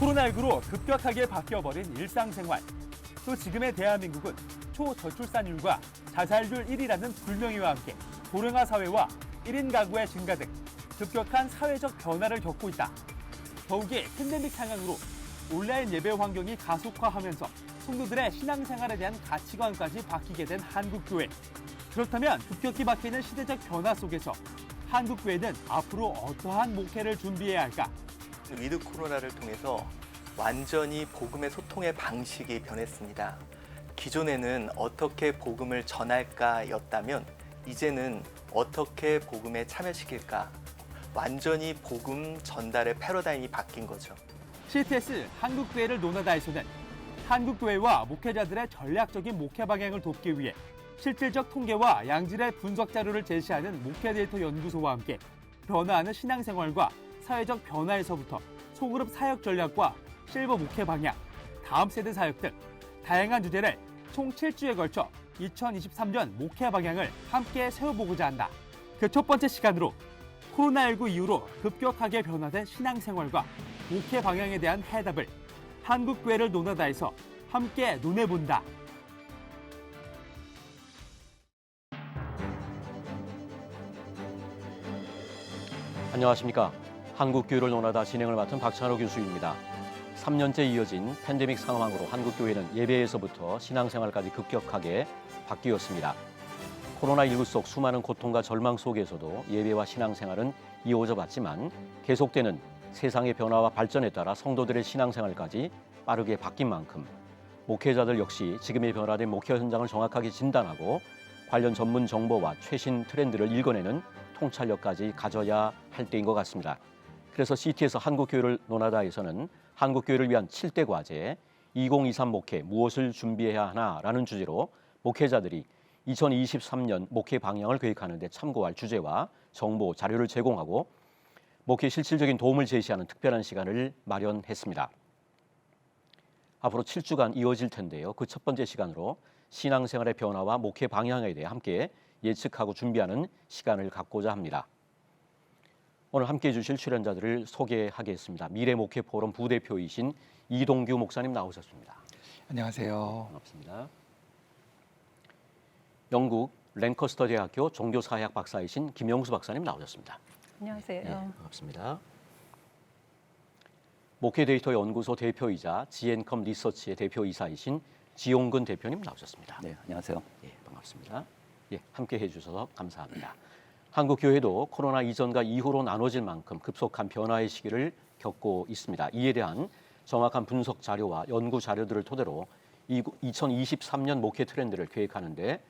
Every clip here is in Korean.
코로나19로 급격하게 바뀌어버린 일상생활. 또 지금의 대한민국은 초저출산율과 자살률 1위라는 불명예와 함께 고령화 사회와 1인 가구의 증가 등 급격한 사회적 변화를 겪고 있다. 더욱이 팬데믹 상황으로 온라인 예배 환경이 가속화하면서 성도들의 신앙생활에 대한 가치관까지 바뀌게 된 한국교회. 그렇다면 급격히 바뀌는 시대적 변화 속에서 한국교회는 앞으로 어떠한 목회를 준비해야 할까? 위드 코로나를 통해서 완전히 복음의 소통의 방식이 변했습니다. 기존에는 어떻게 복음을 전할까였다면 이제는 어떻게 복음에 참여시킬까? 완전히 복음 전달의 패러다임이 바뀐 거죠. CTS 한국교회를 논하다에서는 한국교회와 목회자들의 전략적인 목회 방향을 돕기 위해 실질적 통계와 양질의 분석 자료를 제시하는 목회 데이터 연구소와 함께 변화하는 신앙생활과 사회적 변화에서부터 소그룹 사역 전략과 실버 목회 방향, 다음 세대 사역 등 다양한 주제를 총 7주에 걸쳐 2023년 목회 방향을 함께 세워보고자 한다. 그 첫 번째 시간으로 코로나19 이후로 급격하게 변화된 신앙생활과 목회 방향에 대한 해답을 한국교회를 논하다에서 함께 논해본다. 안녕하십니까. 한국교회를 논하다 진행을 맡은 박찬호 교수입니다. 3년째 이어진 팬데믹 상황으로 한국교회는 예배에서부터 신앙생활까지 급격하게 바뀌었습니다. 코로나19 속 수많은 고통과 절망 속에서도 예배와 신앙생활은 이어져 왔지만 계속되는 세상의 변화와 발전에 따라 성도들의 신앙생활까지 빠르게 바뀐 만큼 목회자들 역시 지금의 변화된 목회 현장을 정확하게 진단하고 관련 전문 정보와 최신 트렌드를 읽어내는 통찰력까지 가져야 할 때인 것 같습니다. 그래서 CT에서 한국교회를 논하다에서는 한국교회를 위한 7대 과제 2023 목회 무엇을 준비해야 하나라는 주제로 목회자들이 2023년 목회 방향을 계획하는 데 참고할 주제와 정보, 자료를 제공하고 목회 실질적인 도움을 제시하는 특별한 시간을 마련했습니다. 앞으로 7주간 이어질 텐데요. 그 첫 번째 시간으로 신앙생활의 변화와 목회 방향에 대해 함께 예측하고 준비하는 시간을 갖고자 합니다. 오늘 함께해 주실 출연자들을 소개하겠습니다. 미래목회포럼 부대표이신 이동규 목사님 나오셨습니다. 안녕하세요. 반갑습니다. 영국 랭커스터 대학교 종교사회학 박사이신 김영수 박사님 나오셨습니다. 안녕하세요. 네, 반갑습니다. 목회데이터 연구소 대표이자 지앤컴 리서치의 대표이사이신 지용근 대표님 나오셨습니다. 네, 안녕하세요. 예, 반갑습니다. 예, 함께해 주셔서 감사합니다. 한국 교회도 코로나 이전과 이후로 나눠질 만큼 급속한 변화의 시기를 겪고 있습니다. 이에 대한 정확한 분석 자료와 연구 자료들을 토대로 2023년 목회 트렌드를 계획하는 데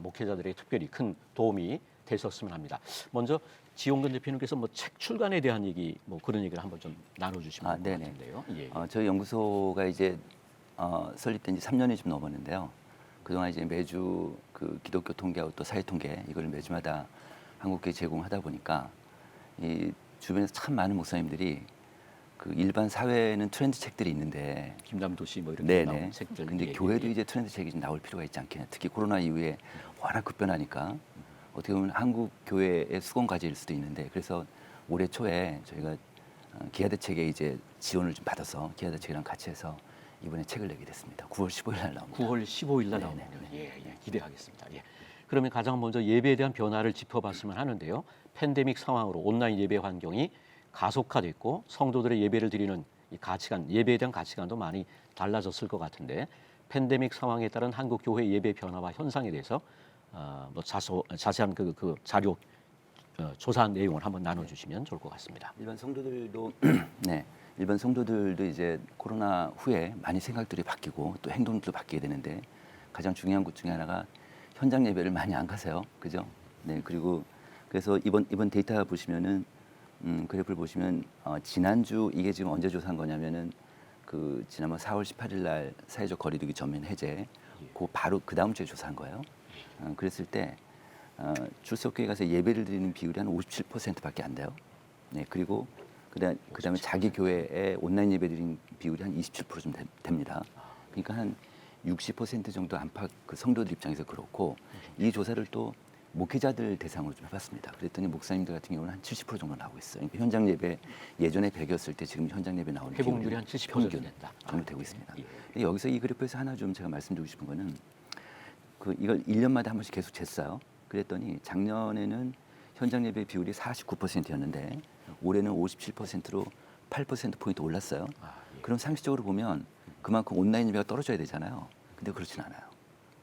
목회자들의 특별히 큰 도움이 되셨으면 합니다. 먼저 지용근 대표님께서 책 출간에 대한 얘기 그런 얘기를 한번 좀 나눠주시면 될 것 같은데요. 예. 저희 연구소가 이제 설립된 지 3년이 좀 넘었는데요. 그동안 이제 매주 그 기독교 통계하고 또 사회 통계 이걸 매주마다 한국교회 제공하다 보니까 이 주변에서 참 많은 목사님들이 그 일반 사회는 트렌드 책들이 있는데 김남도 씨 이렇게 나온 책들. 근데 교회도 이제 트렌드 책이 좀 나올 필요가 있지 않겠냐. 특히 코로나 이후에 워낙 급변하니까 어떻게 보면 한국 교회의 수건과제일 수도 있는데 그래서 올해 초에 저희가 기아대책에 이제 지원을 좀 받아서 기아대책이랑 같이 해서 이번에 책을 내게 됐습니다. 9월 15일 날 나옵니다. 9월 15일 날 나오네요. 예, 기대하겠습니다. 예. 그러면 가장 먼저 예배에 대한 변화를 짚어봤으면 하는데요. 팬데믹 상황으로 온라인 예배 환경이 가속화됐고 성도들의 예배를 드리는 이 가치관, 예배에 대한 가치관도 많이 달라졌을 것 같은데 팬데믹 상황에 따른 한국 교회 예배 변화와 현상에 대해서 자세한 그 자료 조사한 내용을 한번 나눠주시면 좋을 것 같습니다. 일반 성도들도 일반 성도들도 이제 코로나 후에 많이 생각들이 바뀌고 또 행동들도 바뀌게 되는데 가장 중요한 것 중에 하나가 현장 예배를 많이 안 가세요, 그죠? 네, 그리고 그래서 이번 데이터 보시면은 그래프를 보시면 지난주 이게 지금 언제 조사한 거냐면은 그 지난번 4월 18일 날 사회적 거리두기 전면 해제, 그 바로 그 다음 주에 조사한 거예요. 그랬을 때 출석교회 가서 예배를 드리는 비율이 한 57%밖에 안 돼요. 네, 그리고 그다음에 자기 교회에 온라인 예배 드리는 비율이 한 27%좀 됩니다. 그러니까 한 60% 정도 안팎 그 성도들 입장에서 그렇고 이 조사를 또 목회자들 대상으로 좀 해봤습니다. 그랬더니 목사님들 같은 경우는 한 70% 정도 나오고 있어요. 그러니까 현장 예배 예전에 100이었을 때 지금 현장 예배 나오는 회복률이 한 70% 평균 됐다. 정도 되고 있습니다. 예. 근데 여기서 이 그래프에서 하나 좀 제가 말씀드리고 싶은 거는 이걸 1년마다 한 번씩 계속 쟀어요. 그랬더니 작년에는 현장 예배 비율이 49%였는데 올해는 57%로 8%포인트 올랐어요. 그럼 상식적으로 보면 그만큼 온라인 예배가 떨어져야 되잖아요. 근데 그렇진 않아요.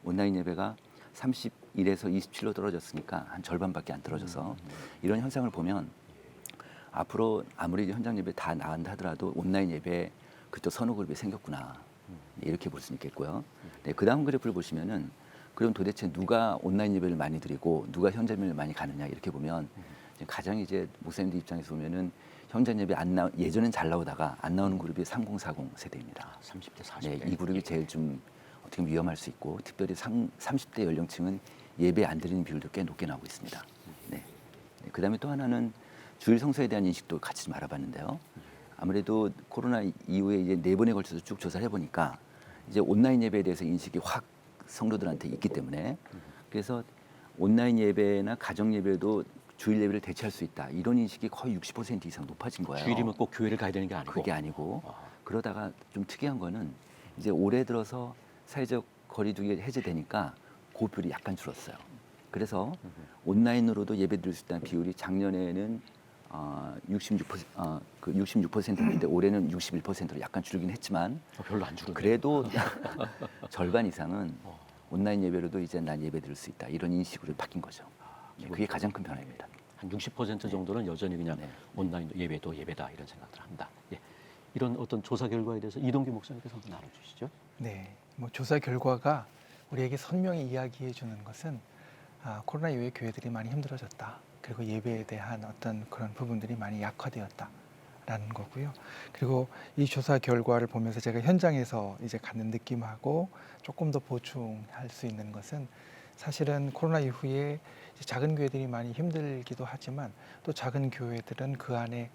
온라인 예배가 31에서 27로 떨어졌으니까 한 절반밖에 안 떨어져서 이런 현상을 보면 앞으로 아무리 현장 예배 다 나간다 하더라도 온라인 예배 그쪽 선호 그룹이 생겼구나 이렇게 볼 수 있겠고요. 네, 그 다음 그래프를 보시면은 그럼 도대체 누가 온라인 예배를 많이 드리고 누가 현장 예배를 많이 가느냐 이렇게 보면 가장 이제 목사님들 입장에서 보면은 현장 예배 예전엔 잘 나오다가 안 나오는 그룹이 3040 세대입니다. 30대, 40대. 네, 이 그룹이 제일 좀 어떻게 보면 위험할 수 있고 특별히 30대 연령층은 예배 안 드리는 비율도 꽤 높게 나오고 있습니다. 네. 그다음에 또 하나는 주일 성서에 대한 인식도 같이 좀 알아봤는데요. 아무래도 코로나 이후에 이제 4번에 걸쳐서 쭉 조사를 해보니까 이제 온라인 예배에 대해서 인식이 확 성도들한테 있기 때문에 그래서 온라인 예배나 가정 예배도 주일 예배를 대체할 수 있다 이런 인식이 거의 60% 이상 높아진 거예요. 주일이면 꼭 교회를 가야 되는 게 아니고. 그게 아니고 그러다가 좀 특이한 거는 이제 올해 들어서 사회적 거리두기 해제되니까 그 비율이 약간 줄었어요. 그래서 온라인으로도 예배 드릴 수 있다는 비율이 작년에는 66%인데 올해는 61%로 약간 줄긴 했지만 별로 안 줄었네. 그래도 절반 이상은 온라인 예배로도 이제 난 예배 드릴 수 있다 이런 인식으로 바뀐 거죠. 네, 그게 가장 큰 변화입니다. 한 60% 정도는 여전히 그냥 네. 온라인 예배도 예배다 이런 생각들을 한다. 예. 이런 어떤 조사 결과에 대해서 이동규 목사님께서 한번 나눠주시죠. 네, 뭐 조사 결과가 우리에게 선명히 이야기해 주는 것은 코로나 이후에 교회들이 많이 힘들어졌다. 그리고 예배에 대한 어떤 그런 부분들이 많이 약화되었다라는 거고요. 그리고 이 조사 결과를 보면서 제가 현장에서 이제 갖는 느낌하고 조금 더 보충할 수 있는 것은 사실은 코로나 이후에 이제 작은 교회들이 많이 힘들기도 하지만 또 작은 교회들은 그 안에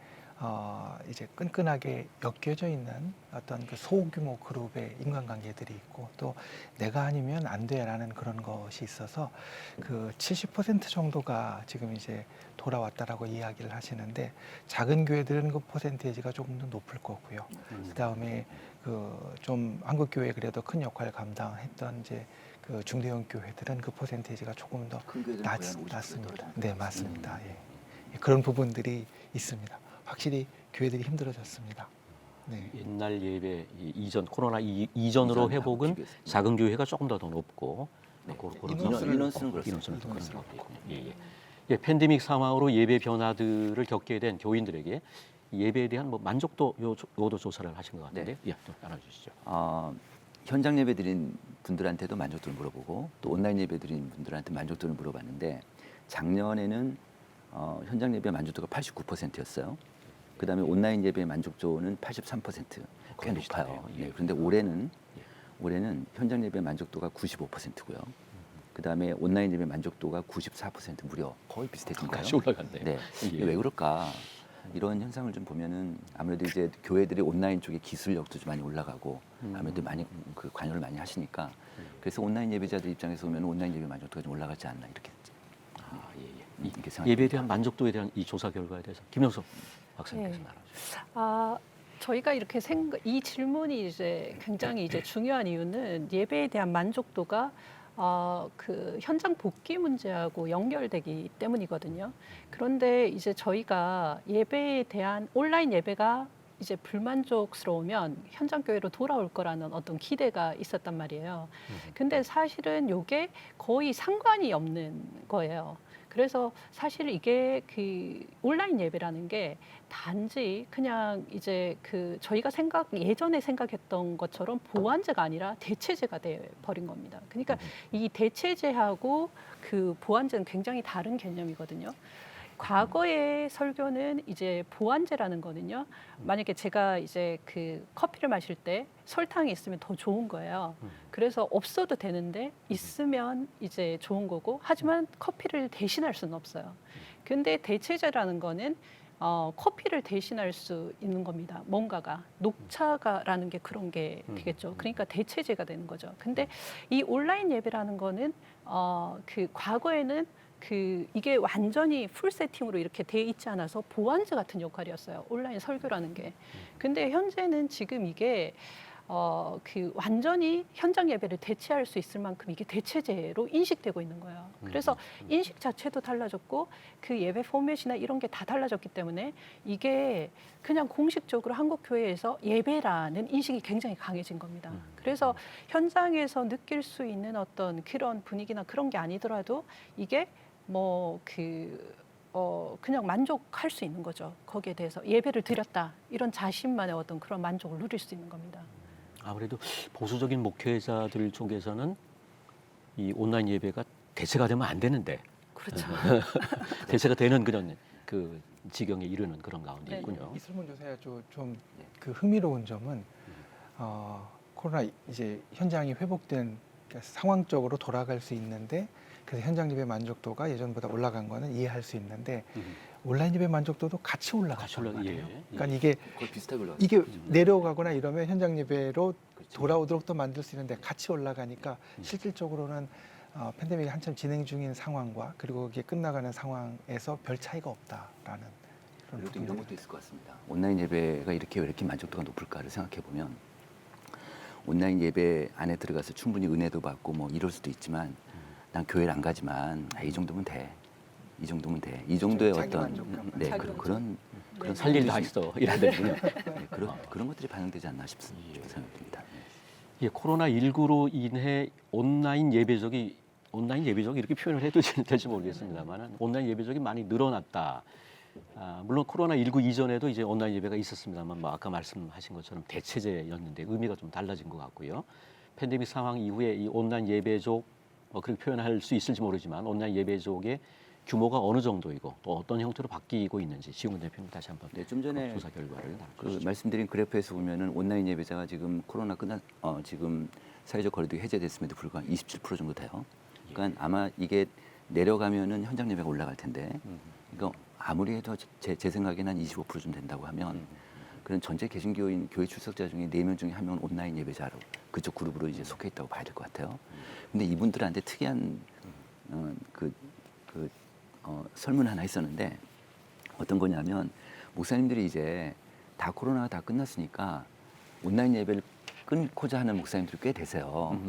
이제 끈끈하게 엮여져 있는 어떤 그 소규모 그룹의 인간관계들이 있고 또 내가 아니면 안 돼라는 그런 것이 있어서 그 70% 정도가 지금 이제 돌아왔다라고 이야기를 하시는데 작은 교회들은 그 퍼센테이지가 조금 더 높을 거고요. 그다음에 그 좀 한국 교회 그래도 큰 역할을 감당했던 이제 그 중대형 교회들은 그 퍼센테이지가 조금 더 큰 교회들은 거의 한 50% 낮습니다. 네, 맞습니다. 예. 그런 부분들이 있습니다. 확실히 교회들이 힘들어졌습니다. 네. 옛날 예배 이전 코로나 이전으로 회복은 비교했습니다. 작은 교회가 조금 더 높고 네. 그런 인원수는 그렇습니다. 인원수는 더 인원수는 그렇고 예. 예, 팬데믹 상황으로 예배 변화들을 겪게 된 교인들에게 예배에 대한 뭐 만족도 요도 조사를 하신 것 같은데 예, 또 나눠주시죠. 현장 예배 드린 분들한테도 만족도를 물어보고 또 온라인 예배 드린 분들한테 만족도를 물어봤는데 작년에는 현장 예배 만족도가 89%였어요. 그다음에 온라인 예배 만족도는 83%, 꽤 높아요. 예. 네, 그런데 올해는 현장 예배 만족도가 95%고요. 그다음에 온라인 예배 만족도가 94% 무려 거의 비슷해진가요? 같이 올라갔네요. 네. 예. 왜 그럴까? 이런 현상을 좀 보면은 아무래도 이제 교회들이 온라인 쪽에 기술력도 좀 많이 올라가고 아무래도 많이 그 관여를 많이 하시니까 그래서 온라인 예배자들 입장에서 보면 온라인 예배 만족도가 좀 올라가지 않나 이렇게 이렇게 생각합니다. 예배에 대한 만족도에 대한 이 조사 결과에 대해서 김영석 박사님께서 예. 나눠주시죠. 저희가 이렇게 이 질문이 이제 굉장히 이제 중요한 이유는 예배에 대한 만족도가 그 현장 복귀 문제하고 연결되기 때문이거든요. 그런데 이제 저희가 예배에 대한 온라인 예배가 이제 불만족스러우면 현장 교회로 돌아올 거라는 어떤 기대가 있었단 말이에요. 근데 사실은 이게 거의 상관이 없는 거예요. 그래서 사실 이게 그 온라인 예배라는 게 단지 그냥 이제 그 저희가 예전에 생각했던 것처럼 보완제가 아니라 대체제가 돼 버린 겁니다. 그러니까 이 대체제하고 그 보완제는 굉장히 다른 개념이거든요. 과거의 설교는 이제 보완제라는 거는요. 만약에 제가 이제 그 커피를 마실 때 설탕이 있으면 더 좋은 거예요. 그래서 없어도 되는데 있으면 이제 좋은 거고 하지만 커피를 대신할 수는 없어요. 근데 대체제라는 거는 커피를 대신할 수 있는 겁니다. 뭔가가 녹차가라는 게 그런 게 되겠죠. 그러니까 대체제가 되는 거죠. 근데 이 온라인 예배라는 거는 그 과거에는 이게 완전히 풀 세팅으로 이렇게 돼 있지 않아서 보완제 같은 역할이었어요. 온라인 설교라는 게. 근데 현재는 지금 이게 완전히 현장 예배를 대체할 수 있을 만큼 이게 대체제로 인식되고 있는 거예요. 그래서 인식 자체도 달라졌고 그 예배 포맷이나 이런 게 다 달라졌기 때문에 이게 그냥 공식적으로 한국 교회에서 예배라는 인식이 굉장히 강해진 겁니다. 그래서 현장에서 느낄 수 있는 어떤 그런 분위기나 그런 게 아니더라도 이게 그냥 만족할 수 있는 거죠. 거기에 대해서 예배를 드렸다 이런 자신만의 어떤 그런 만족을 누릴 수 있는 겁니다. 아무래도 보수적인 목회자들 쪽에서는 이 온라인 예배가 대체가 되면 안 되는데 그렇죠. 대체가 되는 그런 그 지경에 이르는 그런 가운데 네. 있군요. 이 설문조사의 좀 그 흥미로운 점은 코로나 이제 현장이 회복된 그러니까 상황적으로 돌아갈 수 있는데 그래서 현장 예배 만족도가 예전보다 올라간 거는 이해할 수 있는데 온라인 예배 만족도도 같이 올라갔단 말이에요. 예. 그러니까 이게 거의 비슷하게 올라가요. 이게 내려가거나 이러면 현장 예배로 그렇죠. 돌아오도록 또 만들 수 있는데 같이 올라가니까 실질적으로는 팬데믹이 한참 진행 중인 상황과 그리고 이게 끝나가는 상황에서 별 차이가 없다라는 그런 그리고 또 이런 부분들. 것도 있을 것 같습니다. 온라인 예배가 왜 이렇게 만족도가 높을까를 생각해 보면 온라인 예배 안에 들어가서 충분히 은혜도 받고 뭐 이럴 수도 있지만 난 교회를 안 가지만 이 정도면 돼. 이 정도면 돼. 이 정도의 자기 어떤 만족감. 네, 자기 그런 살 일 다 있어 이래야 되는군요. 네, 그런 것들이 반영되지 않나 싶습니다. 생각됩니다. 예, 코로나 19로 인해 온라인 예배적이 이렇게 표현을 해도 될지 모르겠습니다만 온라인 예배적이 많이 늘어났다. 물론 코로나 19 이전에도 이제 온라인 예배가 있었습니다만 뭐 아까 말씀하신 것처럼 대체제였는데 의미가 좀 달라진 것 같고요. 팬데믹 상황 이후에 이 온라인 예배족 그렇게 표현할 수 있을지 모르지만 온라인 예배족의 규모가 어느 정도이고 또 어떤 형태로 바뀌고 있는지 지훈 대표님 다시 한번 네, 좀 전에 조사 결과를 그 나눠주시죠. 말씀드린 그래프에서 보면은 온라인 예배자가 지금 코로나 지금 사회적 거리두기 해제됐음에도 불구하고 27% 정도 돼요. 그러니까 아마 이게 내려가면은 현장 예배가 올라갈 텐데, 그러니까 아무리 해도 제 생각에는 한 25%좀 된다고 하면 그런 전체 개신교인 교회 출석자 중에 4명 중에 1명은 온라인 예배자로 그쪽 그룹으로 이제 속해 있다고 봐야 될 것 같아요. 근데 이분들한테 특이한 설문 하나 있었는데 어떤 거냐면 목사님들이 이제 다 코로나가 다 끝났으니까 온라인 예배를 끊고자 하는 목사님들이 꽤 되세요.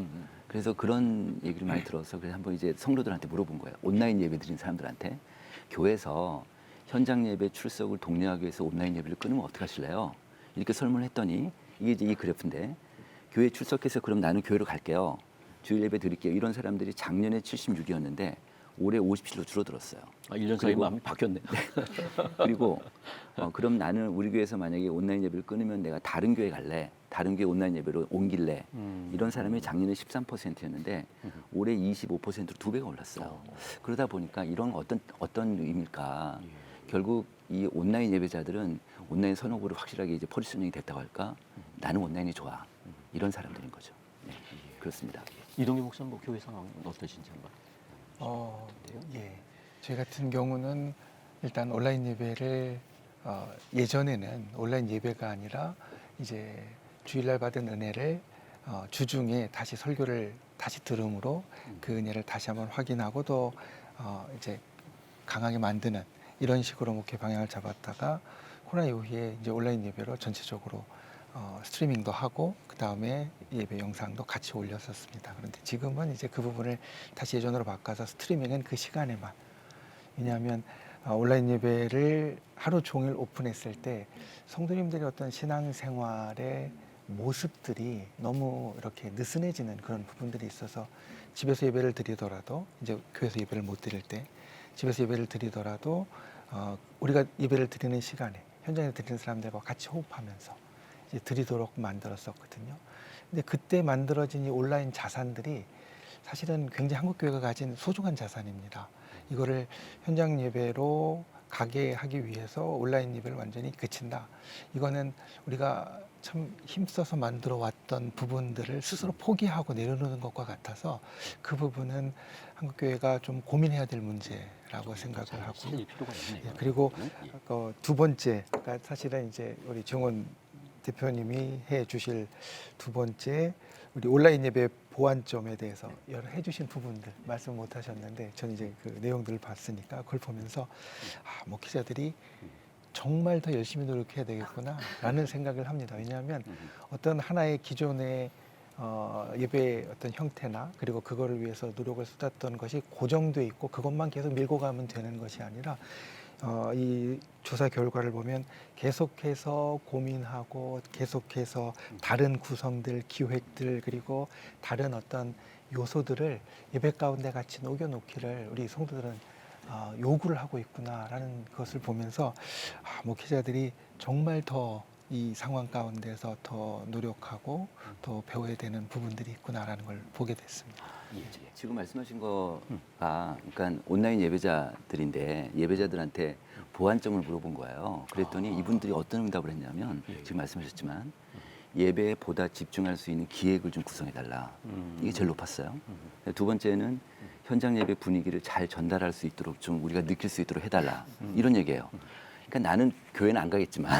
그래서 그런 얘기를 많이 들어서 그래서 한번 이제 성도들한테 물어본 거예요. 온라인 예배 드린 사람들한테 교회에서 현장 예배 출석을 독려하기 위해서 온라인 예배를 끊으면 어떻게 하실래요? 이렇게 설문을 했더니 이게 이제 이 그래프인데 교회 출석해서 그럼 나는 교회로 갈게요. 주일 예배 드릴게요. 이런 사람들이 작년에 76이었는데 올해 57로 줄어들었어요. 1년 사이 그리고- 마음이 바뀌었네요. 그리고 그럼 나는 우리 교회에서 만약에 온라인 예배를 끊으면 내가 다른 교회 갈래? 다른 교회 온라인 예배로 옮길래? 이런 사람이 작년에 13%였는데 올해 25%로 2배가 올랐어요. 그러다 보니까 이런 어떤 의미일까? 결국 이 온라인 예배자들은 온라인 선호구를 확실하게 이제 포지셔닝이 됐다고 할까? 나는 온라인이 좋아. 이런 사람들인 거죠. 네, 그렇습니다. 이동규 목사님 뭐 교회 상황은 어떠신지 한번. 예. 저희 같은 경우는 일단 온라인 예배를 예전에는 온라인 예배가 아니라 이제 주일날 받은 은혜를 주중에 다시 설교를 다시 들음으로 그 은혜를 다시 한번 확인하고 또 이제 강하게 만드는 이런 식으로 목회 방향을 잡았다가 코로나 이후에 이제 온라인 예배로 전체적으로 스트리밍도 하고 그 다음에 예배 영상도 같이 올렸었습니다. 그런데 지금은 이제 그 부분을 다시 예전으로 바꿔서 스트리밍은 그 시간에만 왜냐하면 온라인 예배를 하루 종일 오픈했을 때 성도님들의 어떤 신앙생활의 모습들이 너무 이렇게 느슨해지는 그런 부분들이 있어서 집에서 예배를 드리더라도 이제 교회에서 예배를 못 드릴 때 집에서 예배를 드리더라도 우리가 예배를 드리는 시간에 현장에서 드리는 사람들과 같이 호흡하면서 이제 드리도록 만들었었거든요. 근데 그때 만들어진 이 온라인 자산들이 사실은 굉장히 한국 교회가 가진 소중한 자산입니다. 이거를 현장 예배로 가게 하기 위해서 온라인 예배를 완전히 그친다. 이거는 우리가 참 힘써서 만들어 왔던 부분들을 스스로 포기하고 내려놓는 것과 같아서 그 부분은 한국 교회가 좀 고민해야 될 문제라고 생각을 하고. 살릴 필요가 있네요. 예, 그리고 예. 두 번째가 사실은 이제 우리 정원 대표님이 해 주실 두 번째 우리 온라인 예배 보완점에 대해서 여러 해주신 부분들 말씀 못 하셨는데 저는 이제 그 내용들을 봤으니까 그걸 보면서 목회자들이 정말 더 열심히 노력해야 되겠구나라는 생각을 합니다. 왜냐하면 어떤 하나의 기존의 예배의 어떤 형태나 그리고 그거를 위해서 노력을 쏟았던 것이 고정돼 있고 그것만 계속 밀고 가면 되는 것이 아니라 이 조사 결과를 보면 계속해서 고민하고 계속해서 다른 구성들, 기획들 그리고 다른 어떤 요소들을 예배 가운데 같이 녹여놓기를 우리 성도들은 요구를 하고 있구나라는 것을 보면서 목회자들이 정말 더 이 상황 가운데서 더 노력하고 더 배워야 되는 부분들이 있구나라는 걸 보게 됐습니다. 지금 말씀하신 거가 그러니까 온라인 예배자들인데 예배자들한테 보완점을 물어본 거예요. 그랬더니 이분들이 어떤 응답을 했냐면 지금 말씀하셨지만 예배에 보다 집중할 수 있는 기획을 좀 구성해달라. 이게 제일 높았어요. 두 번째는 현장 예배 분위기를 잘 전달할 수 있도록 좀 우리가 느낄 수 있도록 해달라. 이런 얘기예요. 그러니까 나는 교회는 안 가겠지만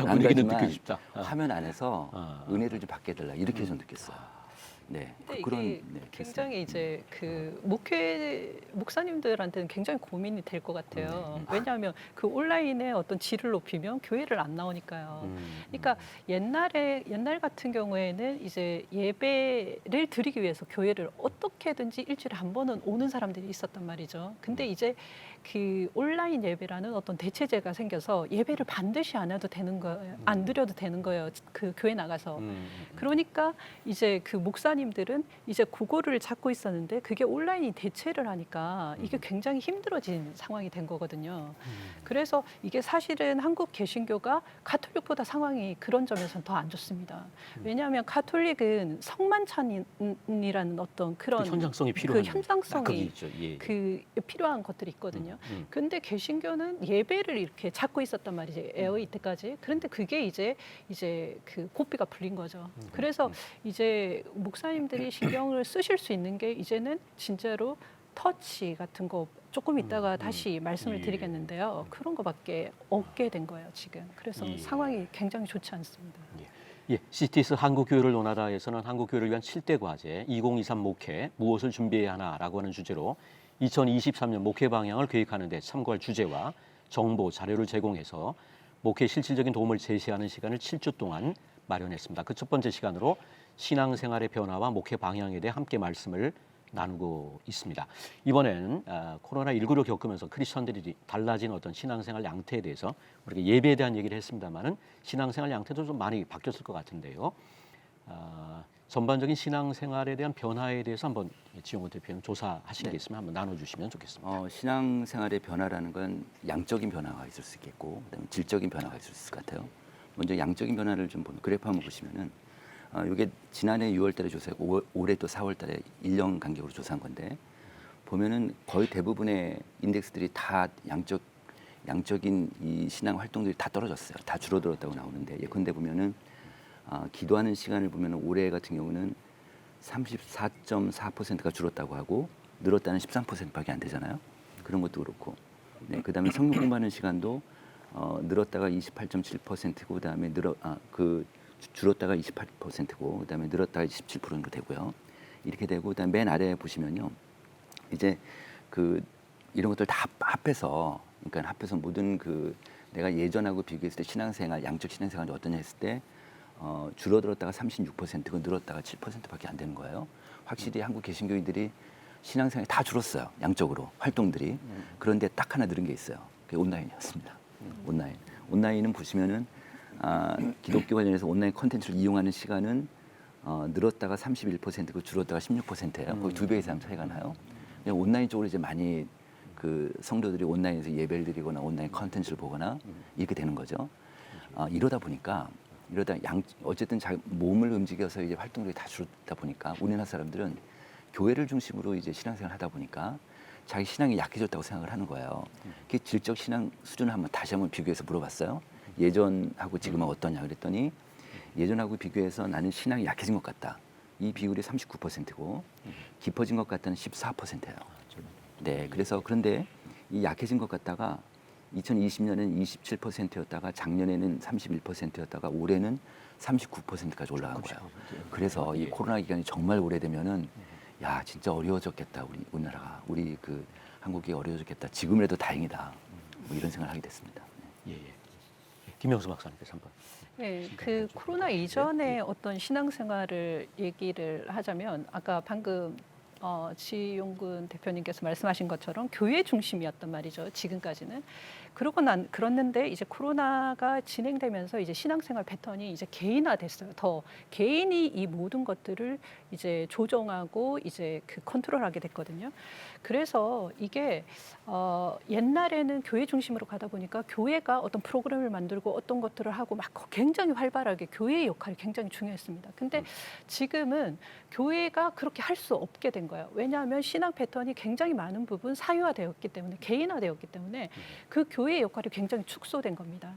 안 가지만 화면 안에서 은혜를 좀 받게 해달라. 이렇게 좀 느꼈어요. 네, 근데 그런 이게 굉장히 이제 그 목사님들한테는 굉장히 고민이 될 것 같아요. 왜냐하면 그 온라인의 어떤 질을 높이면 교회를 안 나오니까요. 그러니까 옛날 같은 경우에는 이제 예배를 드리기 위해서 교회를 어떻게든지 일주일에 한 번은 오는 사람들이 있었단 말이죠. 근데 이제 그 온라인 예배라는 어떤 대체제가 생겨서 예배를 반드시 안 해도 되는 거예요. 안 드려도 되는 거예요. 그 교회 나가서. 그러니까 이제 그 목사님들은 이제 그거를 찾고 있었는데 그게 온라인이 대체를 하니까 이게 굉장히 힘들어진 상황이 된 거거든요. 그래서 이게 사실은 한국 개신교가 가톨릭보다 상황이 그런 점에서는 더 안 좋습니다. 왜냐하면 가톨릭은 성만찬이라는 어떤 그런 그 현장성이 필요한 그 현장성이 있죠. 예. 그 필요한 것들이 있거든요. 근데 개신교는 예배를 이렇게 찾고 있었단 말이죠. 에어이때까지. 그런데 그게 이제 그 고삐가 풀린 거죠. 그래서 이제 목사님들이 신경을 쓰실 수 있는 게 이제는 진짜로 터치 같은 거 조금 있다가 다시 말씀을 드리겠는데요. 그런 거밖에 없게 된 거예요, 지금. 그래서 상황이 굉장히 좋지 않습니다. 예, CTS 한국교회를 논하다에서는 한국교회를 위한 7대 과제 2023 목회 무엇을 준비해야 하나라고 하는 주제로 2023년 목회 방향을 계획하는 데 참고할 주제와 정보, 자료를 제공해서 목회 실질적인 도움을 제시하는 시간을 7주 동안 마련했습니다. 그 첫 번째 시간으로 신앙생활의 변화와 목회 방향에 대해 함께 말씀을 나누고 있습니다. 이번엔 코로나19를 겪으면서 크리스천들이 달라진 어떤 신앙생활 양태에 대해서 우리가 예배에 대한 얘기를 했습니다마는 신앙생활 양태도 좀 많이 바뀌었을 것 같은데요. 전반적인 신앙생활에 대한 변화에 대해서 한번 지용호 대표님 조사하신 게 있으면 한번 나눠주시면 좋겠습니다. 신앙생활의 변화라는 건 양적인 변화가 있을 수 있겠고 그다음에 질적인 변화가 있을 수 있을 것 같아요. 먼저 양적인 변화를 좀 보면 그래프 한번 보시면은 이게 지난해 6월달에 조사했고 올해 또 4월달에 1년 간격으로 조사한 건데 보면은 거의 대부분의 인덱스들이 다 양적인 이 신앙 활동들이 다 떨어졌어요. 다 줄어들었다고 나오는데 예컨대 보면은 기도하는 시간을 보면 올해 같은 경우는 34.4%가 줄었다고 하고 늘었다는 13%밖에 안 되잖아요. 그런 것도 그렇고, 네, 그다음에 성경 공부하는 시간도 늘었다가 28.7%고 그다음에 줄었다가 28%고 그다음에 늘었다가 27% 정도 되고요. 이렇게 되고 그다음 맨 아래 보시면요, 이제 이런 것들 다 합해서 그러니까 합해서 모든 내가 예전하고 비교했을 때 신앙생활 양적 신앙생활이 어떠냐 했을 때. 줄어들었다가 36%고 늘었다가 7%밖에 안 되는 거예요. 확실히 한국 개신교인들이 신앙생활이 다 줄었어요. 양적으로 활동들이. 그런데 딱 하나 늘은 게 있어요. 그게 온라인이었습니다. 온라인은 보시면은 기독교 관련해서 온라인 콘텐츠를 이용하는 시간은 늘었다가 31%고 줄었다가 16%예요. 거의 2배 이상 차이가 나요. 온라인 쪽으로 이제 많이 성도들이 온라인에서 예배를 드리거나 온라인 콘텐츠를 보거나 이렇게 되는 거죠. 이러다 어쨌든 몸을 움직여서 이제 활동들이 다 줄었다 보니까 우리나라 사람들은 교회를 중심으로 이제 신앙생활을 하다 보니까 자기 신앙이 약해졌다고 생각을 하는 거예요. 그 질적 신앙 수준을 다시 한번 비교해서 물어봤어요. 예전하고 지금은 어떠냐 그랬더니 예전하고 비교해서 나는 신앙이 약해진 것 같다. 이 비율이 39%고 깊어진 것 같다는 14%예요. 네, 그런데 이 약해진 것 같다가 2020년에는 27%였다가 작년에는 31%였다가 올해는 39%까지 올라간 거예요. 그래서 이 코로나 기간이 정말 오래되면은 야 진짜 어려워졌겠다 우리나라가 우리 그 한국이 어려워졌겠다. 지금이라도 다행이다. 뭐 이런 생각을 하게 됐습니다. 예, 예. 김명수 박사님께서 한번. 네, 그 코로나 이전의 어떤 신앙생활을 얘기를 하자면 아까 방금 지용근 대표님께서 말씀하신 것처럼 교회 중심이었단 말이죠. 지금까지는. 그렇는데 이제 코로나가 진행되면서 이제 신앙생활 패턴이 이제 개인화됐어요. 더 개인이 이 모든 것들을 이제 조정하고 이제 그 컨트롤하게 됐거든요. 그래서 이게 옛날에는 교회 중심으로 가다 보니까 교회가 어떤 프로그램을 만들고 어떤 것들을 하고 막 굉장히 활발하게 교회의 역할이 굉장히 중요했습니다. 근데 지금은 교회가 그렇게 할 수 없게 된 거예요. 왜냐하면 신앙 패턴이 굉장히 많은 부분 사유화되었기 때문에 개인화되었기 때문에 그 교회의 역할이 굉장히 축소된 겁니다.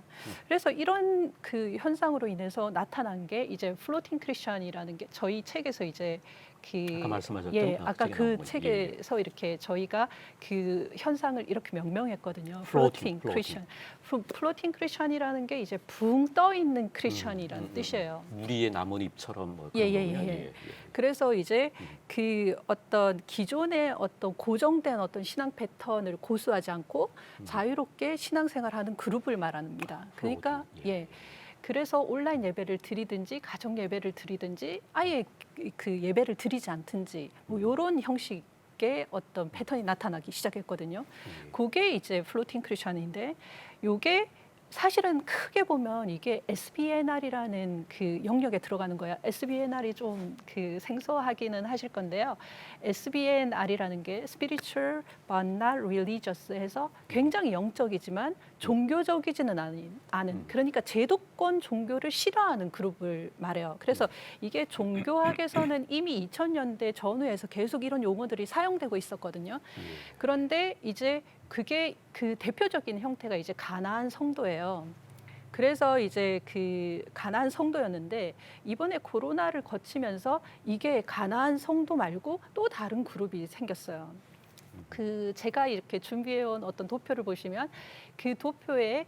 그래서 이런 그 현상으로 인해서 나타난 게 이제 플로팅 크리스천이라는 게 저희 책에서 이제 아까 말씀하셨던 예, 아까 책에 그 나온 거죠. 책에서 이렇게 저희가 그 현상을 이렇게 명명했거든요. Floating, 플로팅 크리스천. 플로팅 크리스천이라는 게 이제 붕 떠 있는 크리스천이라는 뜻이에요. 우리의 남은 잎처럼 뭐 예, 그런 예, 거군요. 예. 그래서 이제 그 어떤 기존의 어떤 고정된 어떤 신앙 패턴을 고수하지 않고 자유롭게 신앙생활하는 그룹을 말합니다. 그러니까 Floating, 그래서 온라인 예배를 드리든지 가정 예배를 드리든지 아예 그 예배를 드리지 않든지 뭐 이런 형식의 어떤 패턴이 나타나기 시작했거든요. 그게 이제 플로팅 크리스천인데 요게 사실은 크게 보면 이게 SBNR이라는 그 영역에 들어가는 거야. SBNR이 좀 그 생소하기는 하실 건데요. SBNR이라는 게 Spiritual but not Religious 해서 굉장히 영적이지만 종교적이지는 않은 그러니까 제도권 종교를 싫어하는 그룹을 말해요. 그래서 이게 종교학에서는 이미 2000년대 전후에서 계속 이런 용어들이 사용되고 있었거든요. 그런데 이제 그게 그 대표적인 형태가 이제 가나안 성도예요. 그래서 이제 그 가나안 성도였는데 이번에 코로나를 거치면서 이게 가나안 성도 말고 또 다른 그룹이 생겼어요. 그 제가 이렇게 준비해온 어떤 도표를 보시면 그 도표에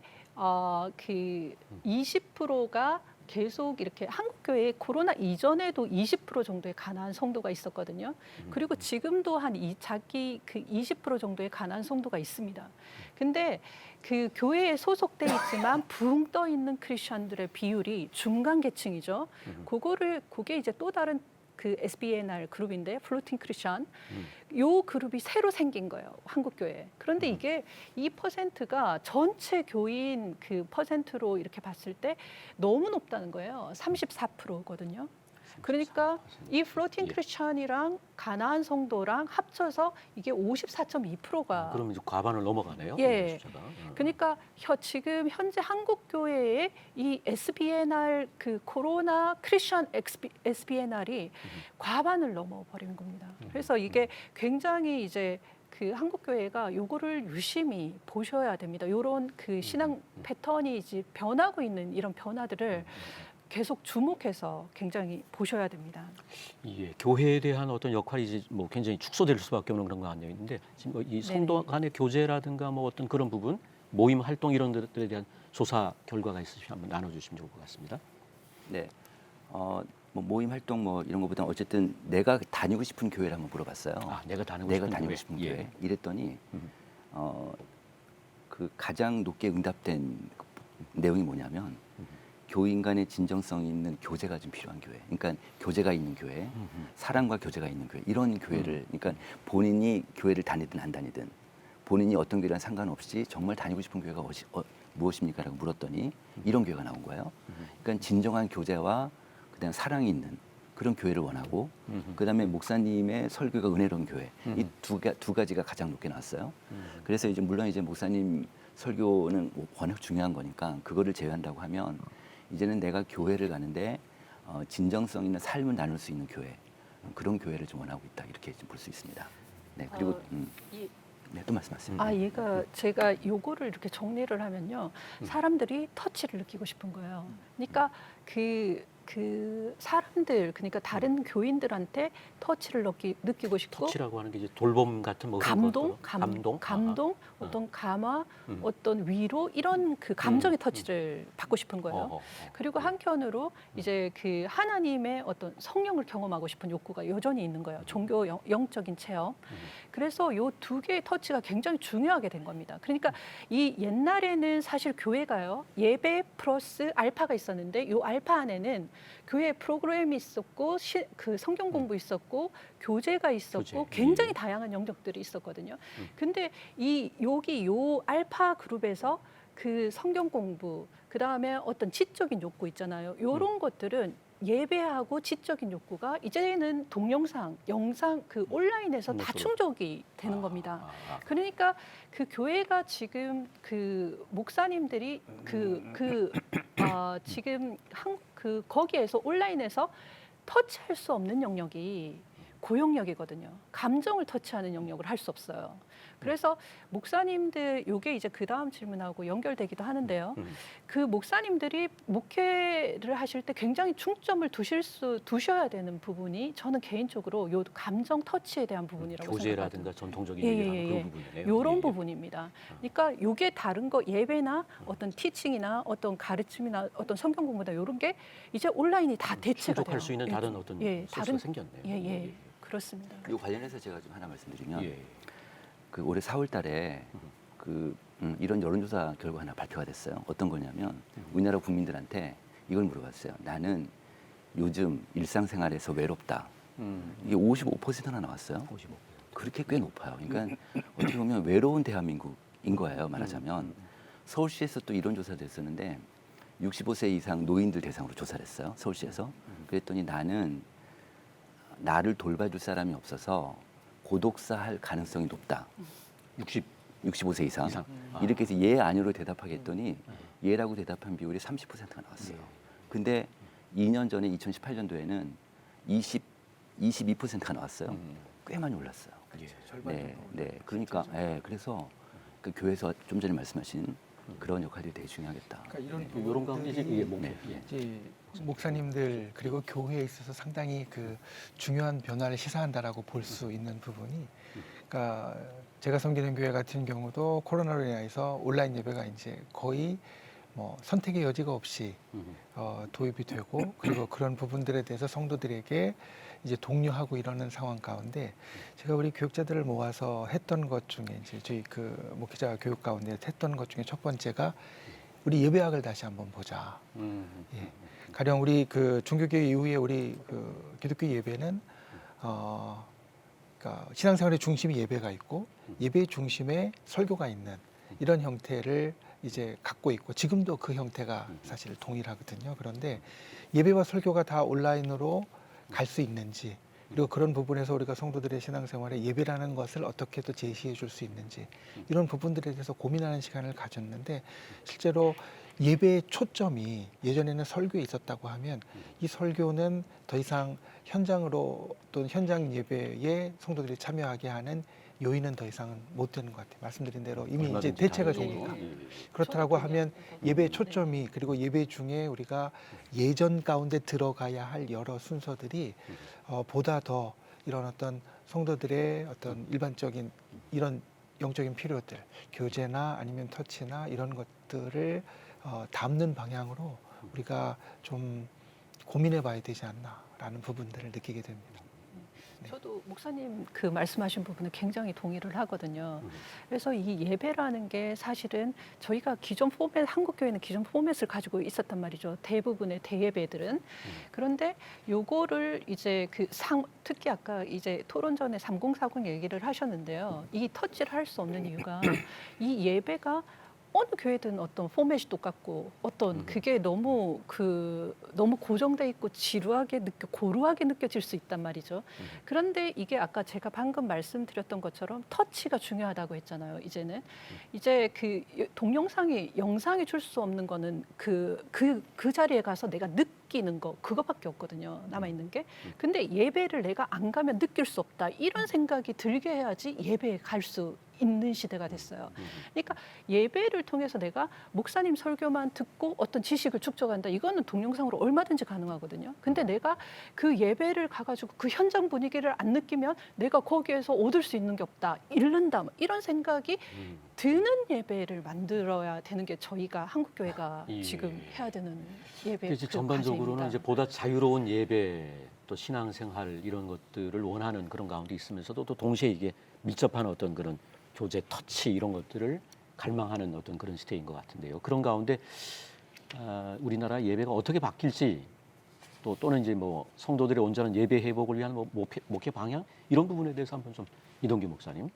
그 20%가 계속 이렇게 한국 교회에 코로나 이전에도 20% 정도의 가나안 성도가 있었거든요. 그리고 지금도 자기 그 20% 정도의 가나안 성도가 있습니다. 근데 그 교회에 소속돼 있지만 붕 떠 있는 크리스천들의 비율이 중간 계층이죠. 그게 이제 또 다른 그 SBNR 그룹인데 플로팅 크리스천 요 그룹이 새로 생긴 거예요. 한국 교회에. 그런데 이게 2%가 전체 교인 그 퍼센트로 이렇게 봤을 때 너무 높다는 거예요. 34%거든요. 그러니까 이 플로팅 크리스천이랑 가나안 성도랑 합쳐서 이게 54.2%가 그럼 이제 과반을 넘어가네요. 예. 숫자가. 그러니까 지금 현재 한국 교회의 이 SBNR 그 코로나 크리스천 SBNR이 과반을 넘어버린 겁니다. 그래서 이게 굉장히 이제 그 한국 교회가 요거를 유심히 보셔야 됩니다. 요런 그 신앙 패턴이 이제 변하고 있는 이런 변화들을 계속 주목해서 굉장히 보셔야 됩니다. 예, 교회에 대한 어떤 역할이 이제 뭐 굉장히 축소될 수밖에 없는 그런 거 아니에요. 근데 지금 뭐 이 성도 간의 교제라든가 뭐 어떤 그런 부분, 모임 활동 이런 것들에 대한 조사 결과가 있으시면 한번 나눠주시면 좋을 것 같습니다. 네. 뭐 모임 활동 뭐 이런 것보다 어쨌든 내가 다니고 싶은 교회를 한번 물어봤어요. 아, 내가 다니고 싶은 교회. 교회. 이랬더니 그 가장 높게 응답된 내용이 뭐냐면 교인 간의 진정성이 있는 교제가 좀 필요한 교회. 그러니까 교제가 있는 교회, 사랑과 교제가 있는 교회. 이런 교회를 그러니까 본인이 교회를 다니든 안 다니든 본인이 어떤 교회랑 상관없이 정말 다니고 싶은 교회가 무엇입니까? 라고 물었더니 이런 교회가 나온 거예요. 그러니까 진정한 교제와 그다음 사랑이 있는 그런 교회를 원하고 그다음에 목사님의 설교가 은혜로운 교회. 이 두 가지가 가장 높게 나왔어요. 그래서 이제 물론 이제 목사님 설교는 워낙 중요한 거니까 그거를 제외한다고 하면 이제는 내가 교회를 가는데 진정성 있는 삶을 나눌 수 있는 교회 그런 교회를 좀 원하고 있다 이렇게 볼 수 있습니다. 네 그리고 네, 또 말씀하세요. 제가 요거를 이렇게 정리를 하면요, 사람들이 터치를 느끼고 싶은 거예요. 그러니까 그 그 사람들 그러니까 다른 교인들한테 터치를 느끼고 싶고 터치라고 하는 게 이제 돌봄 같은 뭐 그런 감동, 것들은? 감동, 어떤 감화, 어떤 위로 이런 그 감정의 터치를 받고 싶은 거예요. 어허. 그리고 한편으로 이제 그 하나님의 어떤 성령을 경험하고 싶은 욕구가 여전히 있는 거예요. 종교 영적인 체험. 그래서 요 두 개의 터치가 굉장히 중요하게 된 겁니다. 그러니까 이 옛날에는 사실 교회가요 예배 플러스 알파가 있었는데 요 알파 안에는 교회 프로그램이 있었고 그 성경 공부 있었고 교제가 있었고 교제. 굉장히 다양한 영역들이 있었거든요. 근데 여기 요 알파 그룹에서 그 성경 공부 그다음에 어떤 지적인 욕구 있잖아요. 요런 것들은 예배하고 지적인 욕구가 이제는 동영상, 영상 그 온라인에서 다 충족이 되는 겁니다. 그러니까 그 교회가 지금 그 목사님들이 지금 거기에서 온라인에서 터치할 수 없는 영역이 고영역이거든요. 감정을 터치하는 영역을 할 수 없어요. 그래서 목사님들 요게 이제 그 다음 질문하고 연결되기도 하는데요. 그 목사님들이 목회를 하실 때 굉장히 중점을 두셔야 되는 부분이 저는 개인적으로 요 감정 터치에 대한 부분이라고 교제라든가 생각합니다. 전통적인 예, 얘기를 예, 하는 예. 그런 부분이네요. 요런 예, 예. 부분입니다. 그러니까 요게 다른 거 예배나 어떤 티칭이나 어떤 가르침이나 어떤 성경 공부나 요런 게 이제 온라인이 다 대체가 돼요. 충족할 수 있는 다른 어떤 소스가 생겼네요. 예. 그렇습니다. 이 관련해서 제가 좀 하나 말씀드리면 예. 그 올해 4월달에 이런 여론조사 결과 하나 발표가 됐어요. 어떤 거냐면 우리나라 국민들한테 이걸 물어봤어요. 나는 요즘 일상생활에서 외롭다. 이게 55%나 나왔어요. 55. 그렇게 꽤 높아요. 그러니까 어떻게 보면 외로운 대한민국인 거예요. 말하자면 서울시에서 또 이런 조사도 했었는데 65세 이상 노인들 대상으로 조사를 했어요. 서울시에서. 그랬더니 나는 나를 돌봐줄 사람이 없어서 고독사 할 가능성이 높다. 65세 이상. 이렇게 해서 예, 아니로 대답하게 했더니 예라고 대답한 비율이 30%가 나왔어요. 근데 2년 전에 2018년도에는 22%가 나왔어요. 꽤 많이 올랐어요. 네. 그러니까 그래서 그 교회에서 좀 전에 말씀하신 그런 역할이 되게 중요하겠다. 그러니까 이런 가운데 이제 이게 이제 목사님들 그리고 교회에 있어서 상당히 그 중요한 변화를 시사한다라고 볼 수 있는 부분이, 그러니까 제가 섬기는 교회 같은 경우도 코로나로 인해서 온라인 예배가 이제 거의 뭐 선택의 여지가 없이 도입이 되고, 그리고 그런 부분들에 대해서 성도들에게 이제 독려하고 이러는 상황 가운데 제가 우리 교육자들을 모아서 했던 것 중에 이제 저희 그 목회자 교육 가운데 했던 것 중에 첫 번째가 우리 예배학을 다시 한번 보자. 예. 가령 우리 그 중교교회 이후에 우리 그 기독교 예배는 그러니까 신앙생활의 중심이 예배가 있고 예배의 중심에 설교가 있는 이런 형태를 이제 갖고 있고, 지금도 그 형태가 사실 동일하거든요. 그런데 예배와 설교가 다 온라인으로 갈 수 있는지, 그리고 그런 부분에서 우리가 성도들의 신앙생활에 예배라는 것을 어떻게 또 제시해 줄 수 있는지, 이런 부분들에 대해서 고민하는 시간을 가졌는데, 실제로 예배의 초점이 예전에는 설교에 있었다고 하면 이 설교는 더 이상 현장으로 또는 현장 예배에 성도들이 참여하게 하는 요인은 더 이상은 못 되는 것 같아요. 말씀드린 대로 이미 이제 대체가 되니까. 그렇다고 하면 예배의 초점이, 그리고 예배 중에 우리가 예전 가운데 들어가야 할 여러 순서들이 보다 더 이런 어떤 성도들의 어떤 일반적인 이런 영적인 필요들, 교제나 아니면 터치나 이런 것들을 담는 방향으로 우리가 좀 고민해 봐야 되지 않나라는 부분들을 느끼게 됩니다. 저도 목사님 그 말씀하신 부분에 굉장히 동의를 하거든요. 그래서 이 예배라는 게 사실은 저희가 기존 포맷, 한국교회는 기존 포맷을 가지고 있었단 말이죠. 대부분의 대예배들은. 그런데 요거를 이제 특히 아까 이제 토론 전에 3040 얘기를 하셨는데요. 이 터치를 할 수 없는 이유가 이 예배가 어느 교회든 어떤 포맷이 똑같고 어떤 그게 너무 고정돼 있고 고루하게 느껴질 수 있단 말이죠. 그런데 이게 아까 제가 방금 말씀드렸던 것처럼 터치가 중요하다고 했잖아요. 이제 그 영상이 줄 수 없는 거는 그 자리에 가서 내가 느끼는 거 그거밖에 없거든요. 남아 있는 게. 근데 예배를 내가 안 가면 느낄 수 없다. 이런 생각이 들게 해야지 예배에 갈 수 있는 시대가 됐어요. 그러니까 예배를 통해서 내가 목사님 설교만 듣고 어떤 지식을 축적한다. 이거는 동영상으로 얼마든지 가능하거든요. 근데 내가 그 예배를 가가지고 그 현장 분위기를 안 느끼면 내가 거기에서 얻을 수 있는 게 없다. 잃는다. 이런 생각이 드는 예배를 만들어야 되는 게 저희가 한국교회가 예. 지금 해야 되는 예배 그래서 그 전반적으로는 과제입니다. 이제 보다 자유로운 예배 또 신앙생활 이런 것들을 원하는 그런 가운데 있으면서도 또 동시에 이게 밀접한 어떤 그런 교제 터치 이런 것들을 갈망하는 어떤 그런 시대인 것 같은데요. 그런 가운데 우리나라 예배가 어떻게 바뀔지 또는 이제 뭐 성도들의 온전한 예배 회복을 위한 뭐 목회 방향 이런 부분에 대해서 한번 좀 이동규 목사님.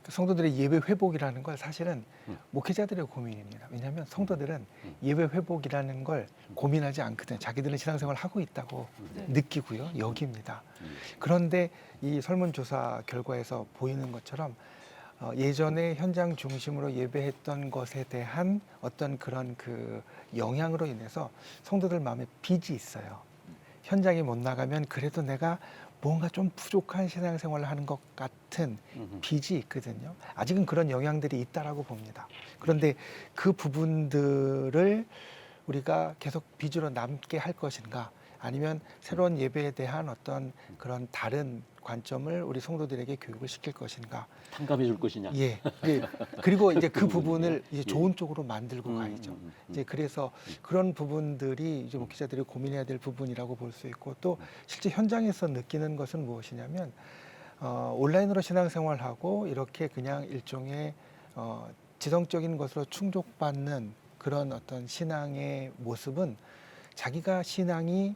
그 성도들의 예배 회복이라는 걸 사실은 목회자들의 고민입니다. 왜냐하면 성도들은 예배 회복이라는 걸 고민하지 않거든요. 자기들은 신앙생활을 하고 있다고 느끼고요, 여깁니다. 그런데 이 설문조사 결과에서 보이는 것처럼 예전에 현장 중심으로 예배했던 것에 대한 어떤 그런 그 영향으로 인해서 성도들 마음에 빚이 있어요. 현장에 못 나가면 그래도 내가 뭔가 좀 부족한 신앙생활을 하는 것 같은 빚이 있거든요. 아직은 그런 영향들이 있다라고 봅니다. 그런데 그 부분들을 우리가 계속 빚으로 남게 할 것인가, 아니면 새로운 예배에 대한 어떤 그런 다른 관점을 우리 성도들에게 교육을 시킬 것인가. 탕감해 줄 것이냐. 예. 그리고 이제 그 부분을 이제 예. 좋은 쪽으로 만들고 가야죠. 이제 그래서 그런 부분들이 이제 목회자들이 고민해야 될 부분이라고 볼 수 있고, 또 실제 현장에서 느끼는 것은 무엇이냐면 온라인으로 신앙생활하고 이렇게 그냥 일종의 지성적인 것으로 충족받는 그런 어떤 신앙의 모습은 자기가 신앙이